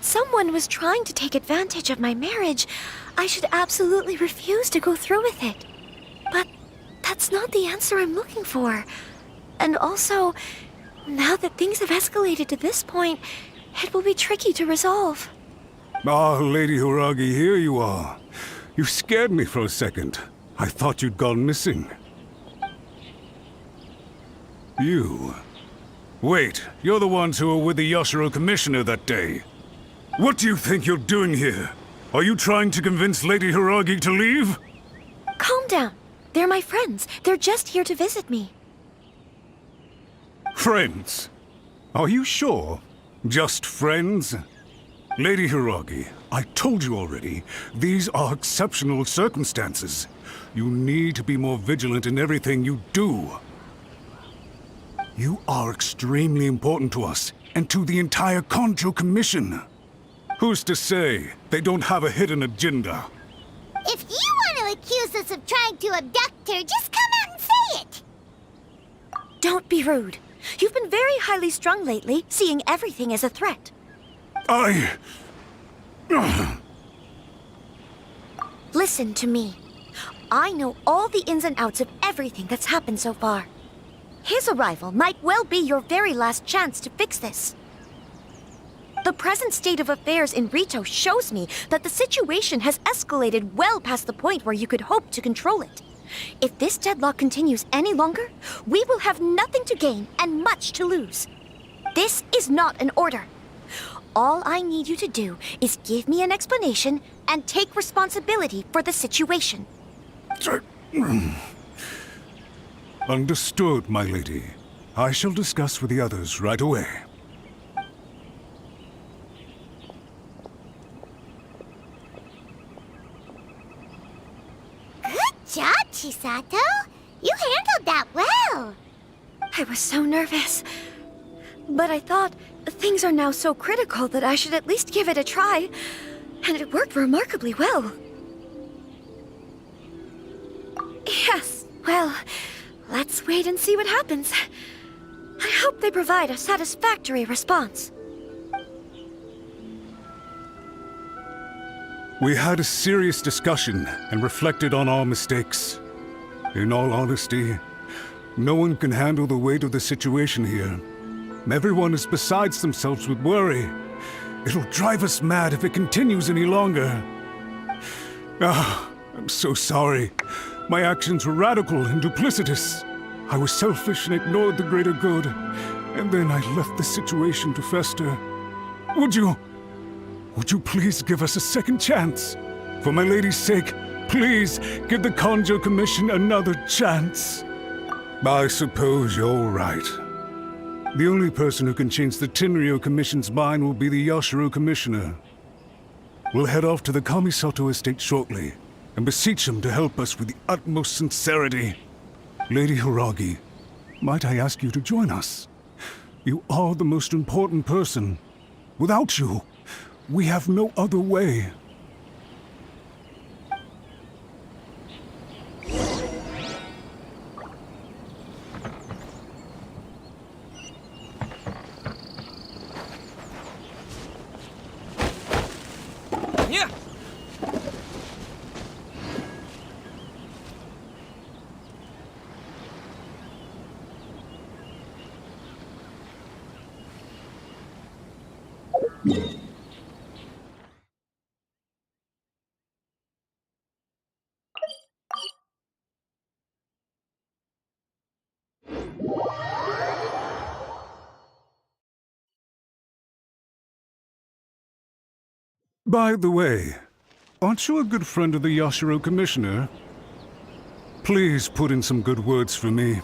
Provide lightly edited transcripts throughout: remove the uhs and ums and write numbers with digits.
someone was trying to take advantage of my marriage, I should absolutely refuse to go through with it. But that's not the answer I'm looking for. And also, now that things have escalated to this point, it will be tricky to resolve. Ah, Lady Hiragi, here you are. You scared me for a second. I thought you'd gone missing. You... Wait, you're the ones who were with the Yashiro Commissioner that day. What do you think you're doing here? Are you trying to convince Lady Hiragi to leave? Calm down. They're my friends. They're just here to visit me. Friends? Are you sure? Just friends? Lady Hiragi, I told you already, these are exceptional circumstances. You need to be more vigilant in everything you do. You are extremely important to us, and to the entire Konjo Commission. Who's to say they don't have a hidden agenda? If you want to accuse us of trying to abduct her, just come out and say it! Don't be rude. You've been very highly strung lately, seeing everything as a threat. Listen to me. I know all the ins and outs of everything that's happened so far. His arrival might well be your very last chance to fix this. The present state of affairs in Rito shows me that the situation has escalated well past the point where you could hope to control it. If this deadlock continues any longer, we will have nothing to gain and much to lose. This is not an order. All I need you to do is give me an explanation and take responsibility for the situation. Understood, my lady. I shall discuss with the others right away. Good job, Chisato! You handled that well! I was so nervous. But I thought things are now so critical that I should at least give it a try. And it worked remarkably well. Yes, well, let's wait and see what happens. I hope they provide a satisfactory response. We had a serious discussion and reflected on our mistakes. In all honesty, no one can handle the weight of the situation here. Everyone is beside themselves with worry. It'll drive us mad if it continues any longer. I'm so sorry. My actions were radical and duplicitous. I was selfish and ignored the greater good. And then I left the situation to fester. Would you please give us a second chance? For my lady's sake, please give the Konjo Commission another chance. I suppose you're right. The only person who can change the Tenryo Commission's mind will be the Yashiro Commissioner. We'll head off to the Kamisato estate shortly, and beseech him to help us with the utmost sincerity. Lady Hiragi, might I ask you to join us? You are the most important person. Without you, we have no other way. Yeah. By the way, aren't you a good friend of the Yashiro Commissioner? Please put in some good words for me.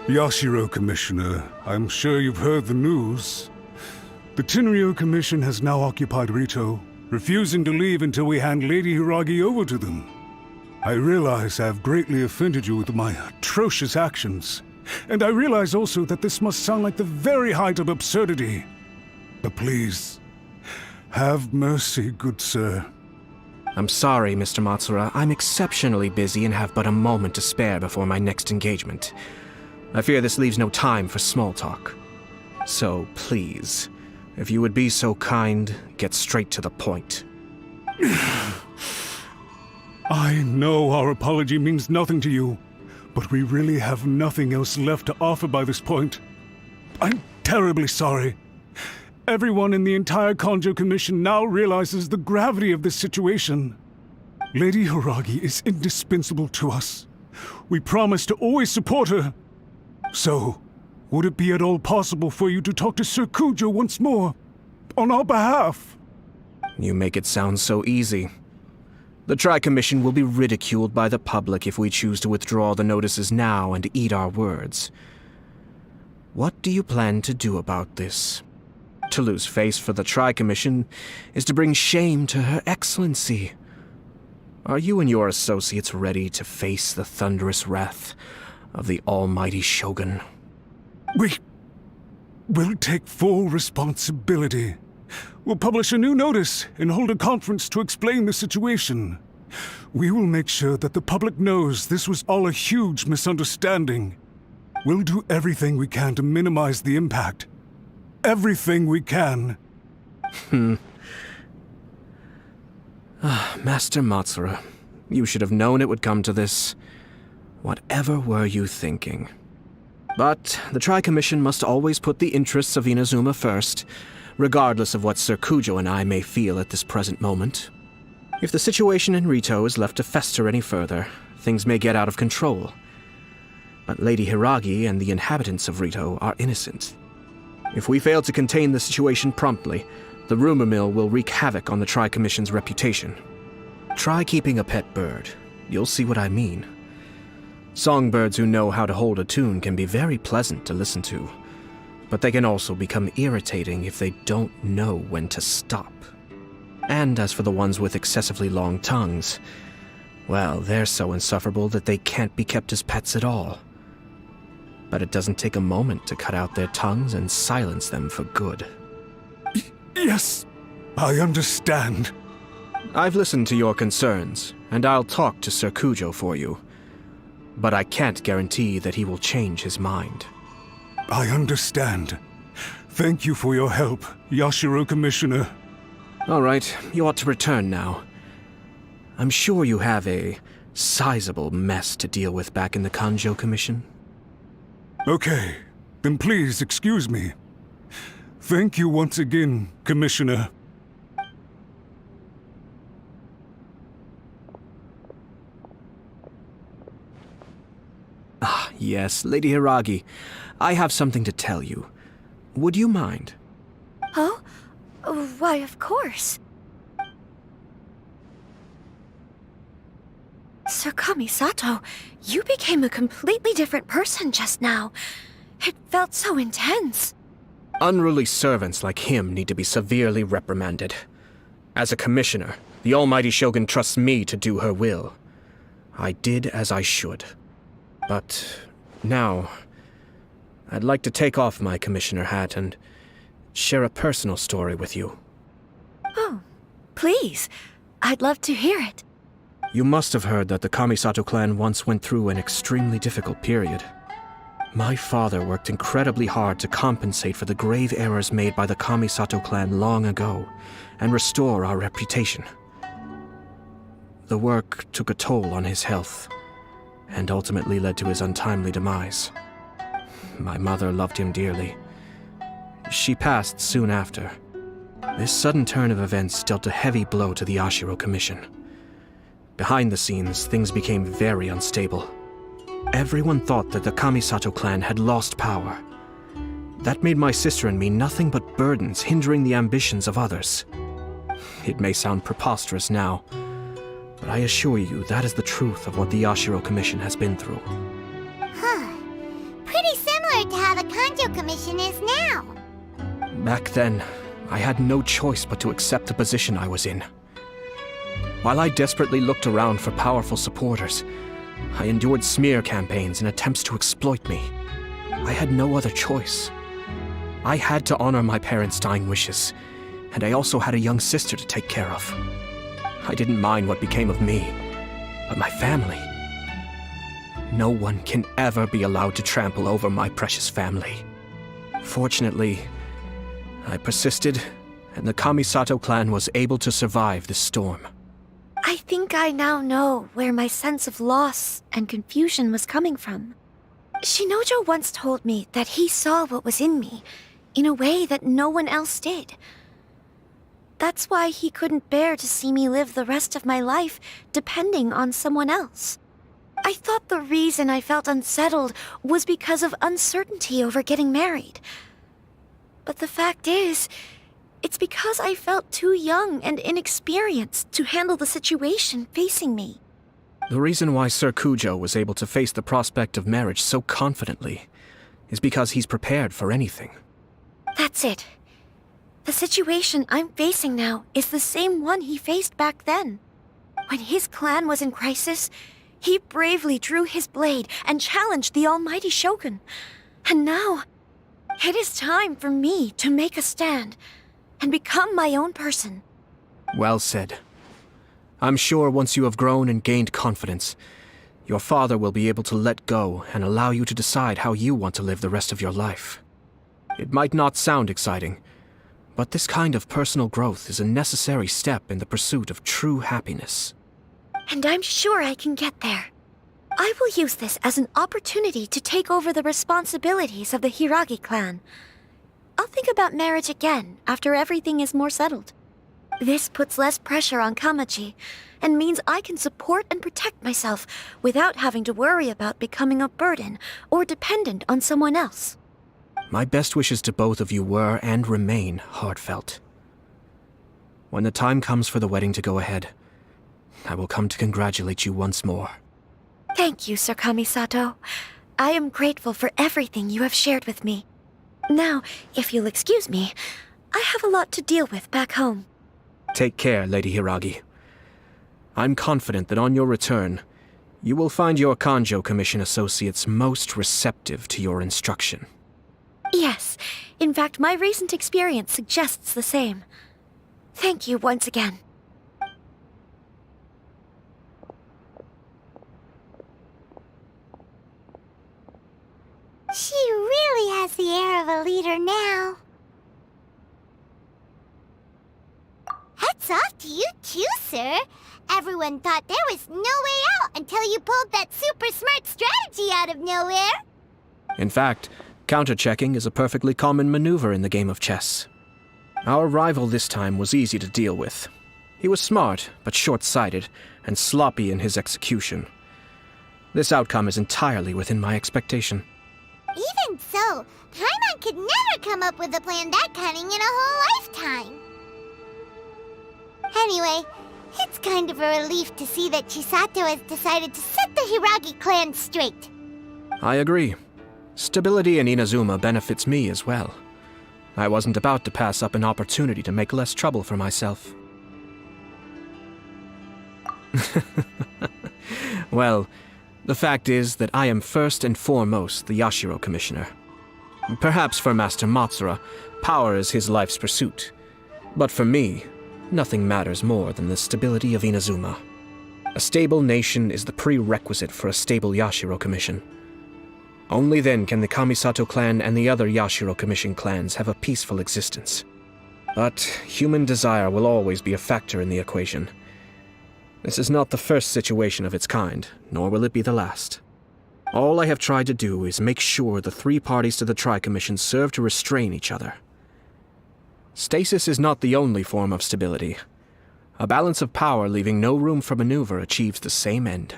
Yashiro, Commissioner, I'm sure you've heard the news. The Tenryo Commission has now occupied Rito, refusing to leave until we hand Lady Hiragi over to them. I realize I have greatly offended you with my atrocious actions, and I realize also that this must sound like the very height of absurdity. But please, have mercy, good sir. I'm sorry, Mr. Matsura. I'm exceptionally busy and have but a moment to spare before my next engagement. I fear this leaves no time for small talk. So, please, if you would be so kind, get straight to the point. I know our apology means nothing to you, but we really have nothing else left to offer by this point. I'm terribly sorry. Everyone in the entire Kanjo Commission now realizes the gravity of this situation. Lady Hiragi is indispensable to us. We promise to always support her. So, would it be at all possible for you to talk to Sir Kujo once more, on our behalf? You make it sound so easy. The Tri-Commission will be ridiculed by the public if we choose to withdraw the notices now and eat our words. What do you plan to do about this? To lose face for the Tri-Commission is to bring shame to Her Excellency. Are you and your associates ready to face the thunderous wrath of the almighty Shogun? We will take full responsibility. We'll publish a new notice and hold a conference to explain the situation. We will make sure that the public knows this was all a huge misunderstanding. We'll do everything we can to minimize the impact. Everything we can. Master Matsura, you should have known it would come to this. Whatever were you thinking? But the Tri-Commission must always put the interests of Inazuma first, regardless of what Sir Kujo and I may feel at this present moment. If the situation in Rito is left to fester any further, things may get out of control. But Lady Hiragi and the inhabitants of Rito are innocent. If we fail to contain the situation promptly, the rumor mill will wreak havoc on the Tri-Commission's reputation. Try keeping a pet bird. You'll see what I mean. Songbirds who know how to hold a tune can be very pleasant to listen to, but they can also become irritating if they don't know when to stop. And as for the ones with excessively long tongues, well, they're so insufferable that they can't be kept as pets at all. But it doesn't take a moment to cut out their tongues and silence them for good. Yes, I understand. I've listened to your concerns, and I'll talk to Sir Kujo for you. But I can't guarantee that he will change his mind. I understand. Thank you for your help, Yashiro Commissioner. All right, you ought to return now. I'm sure you have a sizable mess to deal with back in the Kanjo Commission. Okay, then please excuse me. Thank you once again, Commissioner. Ah, yes, Lady Hiragi. I have something to tell you. Would you mind? Oh? Why, of course. Sir Kamisato, you became a completely different person just now. It felt so intense. Unruly servants like him need to be severely reprimanded. As a commissioner, the almighty Shogun trusts me to do her will. I did as I should. But now, I'd like to take off my commissioner hat and share a personal story with you. Oh, please. I'd love to hear it. You must have heard that the Kamisato clan once went through an extremely difficult period. My father worked incredibly hard to compensate for the grave errors made by the Kamisato clan long ago and restore our reputation. The work took a toll on his health and ultimately led to his untimely demise. My mother loved him dearly. She passed soon after. This sudden turn of events dealt a heavy blow to the Yashiro Commission. Behind the scenes, things became very unstable. Everyone thought that the Kamisato clan had lost power. That made my sister and me nothing but burdens hindering the ambitions of others. It may sound preposterous now, but I assure you that is the truth of what the Yashiro Commission has been through. Huh. Pretty similar to how the Kanjo Commission is now. Back then, I had no choice but to accept the position I was in. While I desperately looked around for powerful supporters, I endured smear campaigns and attempts to exploit me. I had no other choice. I had to honor my parents' dying wishes, and I also had a young sister to take care of. I didn't mind what became of me, but my family. No one can ever be allowed to trample over my precious family. Fortunately, I persisted, and the Kamisato clan was able to survive this storm. I think I now know where my sense of loss and confusion was coming from. Shinojo once told me that he saw what was in me in a way that no one else did. That's why he couldn't bear to see me live the rest of my life depending on someone else. I thought the reason I felt unsettled was because of uncertainty over getting married. But the fact is, it's because I felt too young and inexperienced to handle the situation facing me. The reason why Sir Kujo was able to face the prospect of marriage so confidently is because he's prepared for anything. That's it. The situation I'm facing now is the same one he faced back then. When his clan was in crisis, he bravely drew his blade and challenged the almighty Shogun. And now, it is time for me to make a stand and become my own person. Well said. I'm sure once you have grown and gained confidence, your father will be able to let go and allow you to decide how you want to live the rest of your life. It might not sound exciting, but this kind of personal growth is a necessary step in the pursuit of true happiness. And I'm sure I can get there. I will use this as an opportunity to take over the responsibilities of the Hiragi clan. I'll think about marriage again after everything is more settled. This puts less pressure on Kamachi, and means I can support and protect myself without having to worry about becoming a burden or dependent on someone else. My best wishes to both of you were and remain heartfelt. When the time comes for the wedding to go ahead, I will come to congratulate you once more. Thank you, Sir Kamisato. I am grateful for everything you have shared with me. Now, if you'll excuse me, I have a lot to deal with back home. Take care, Lady Hiragi. I'm confident that on your return, you will find your Kanjo Commission associates most receptive to your instruction. Yes, in fact, my recent experience suggests the same. Thank you once again. She really has the air of a leader now. Hats off to you too, sir. Everyone thought there was no way out until you pulled that super smart strategy out of nowhere. In fact, counter-checking is a perfectly common maneuver in the game of chess. Our rival this time was easy to deal with. He was smart, but short-sighted, and sloppy in his execution. This outcome is entirely within my expectation. Even so, Paimon could never come up with a plan that cunning in a whole lifetime. Anyway, it's kind of a relief to see that Chisato has decided to set the Hiragi clan straight. I agree. Stability in Inazuma benefits me as well. I wasn't about to pass up an opportunity to make less trouble for myself. Well, the fact is that I am first and foremost the Yashiro Commissioner. Perhaps for Master Matsura, power is his life's pursuit. But for me, nothing matters more than the stability of Inazuma. A stable nation is the prerequisite for a stable Yashiro Commission. Only then can the Kamisato clan and the other Yashiro Commission clans have a peaceful existence. But human desire will always be a factor in the equation. This is not the first situation of its kind, nor will it be the last. All I have tried to do is make sure the three parties to the Tri-Commission serve to restrain each other. Stasis is not the only form of stability. A balance of power leaving no room for maneuver achieves the same end.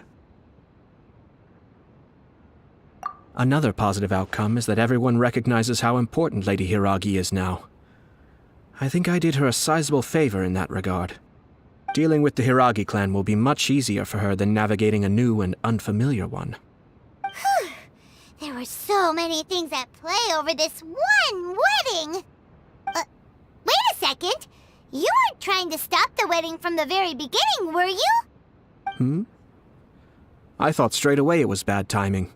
Another positive outcome is that everyone recognizes how important Lady Hiragi is now. I think I did her a sizable favor in that regard. Dealing with the Hiragi clan will be much easier for her than navigating a new and unfamiliar one. There were so many things at play over this one wedding. Wait a second. You weren't trying to stop the wedding from the very beginning, were you? I thought straight away it was bad timing.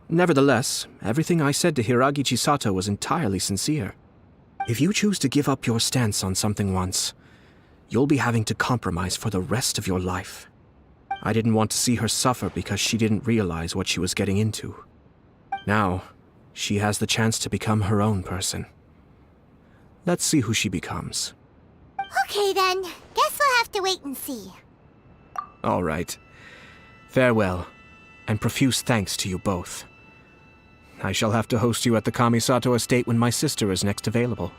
Nevertheless, everything I said to Hiragi Chisato was entirely sincere. If you choose to give up your stance on something once, you'll be having to compromise for the rest of your life. I didn't want to see her suffer because she didn't realize what she was getting into. Now, she has the chance to become her own person. Let's see who she becomes. Okay then. Guess we'll have to wait and see. All right. Farewell, and profuse thanks to you both. I shall have to host you at the Kamisato estate when my sister is next available.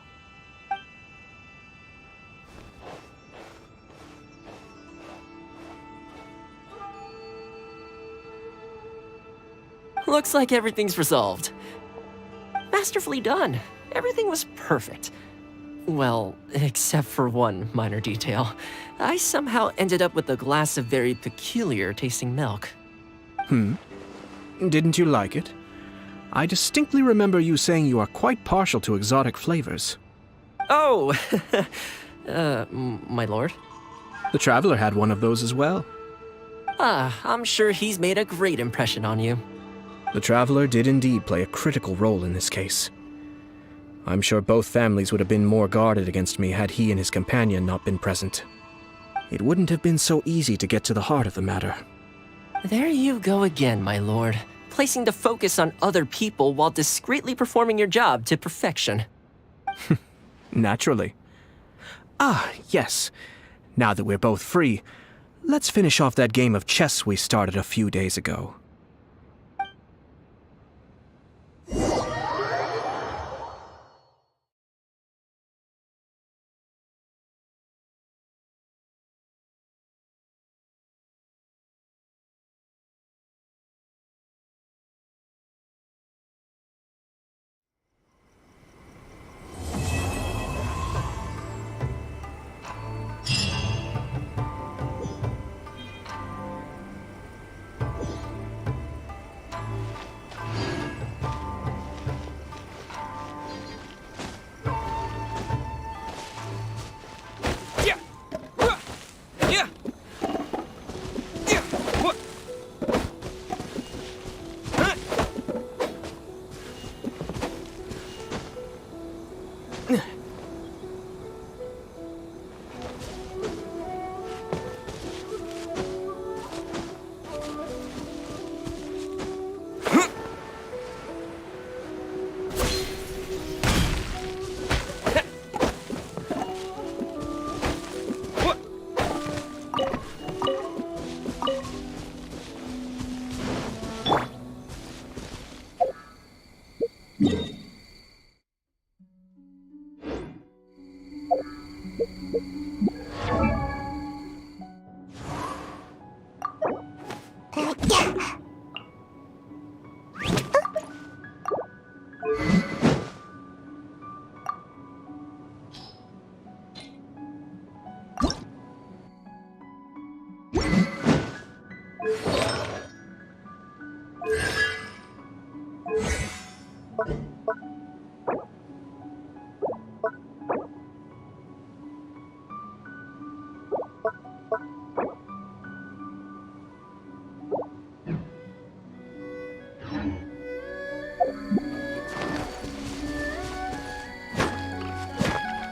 Looks like everything's resolved. Masterfully done. Everything was perfect. Well, except for one minor detail. I somehow ended up with a glass of very peculiar tasting milk. Didn't you like it? I distinctly remember you saying you are quite partial to exotic flavors. Oh, my lord? The Traveler had one of those as well. I'm sure he's made a great impression on you. The Traveler did indeed play a critical role in this case. I'm sure both families would have been more guarded against me had he and his companion not been present. It wouldn't have been so easy to get to the heart of the matter. There you go again, my lord. Placing the focus on other people while discreetly performing your job to perfection. Naturally. Ah, yes. Now that we're both free, let's finish off that game of chess we started a few days ago.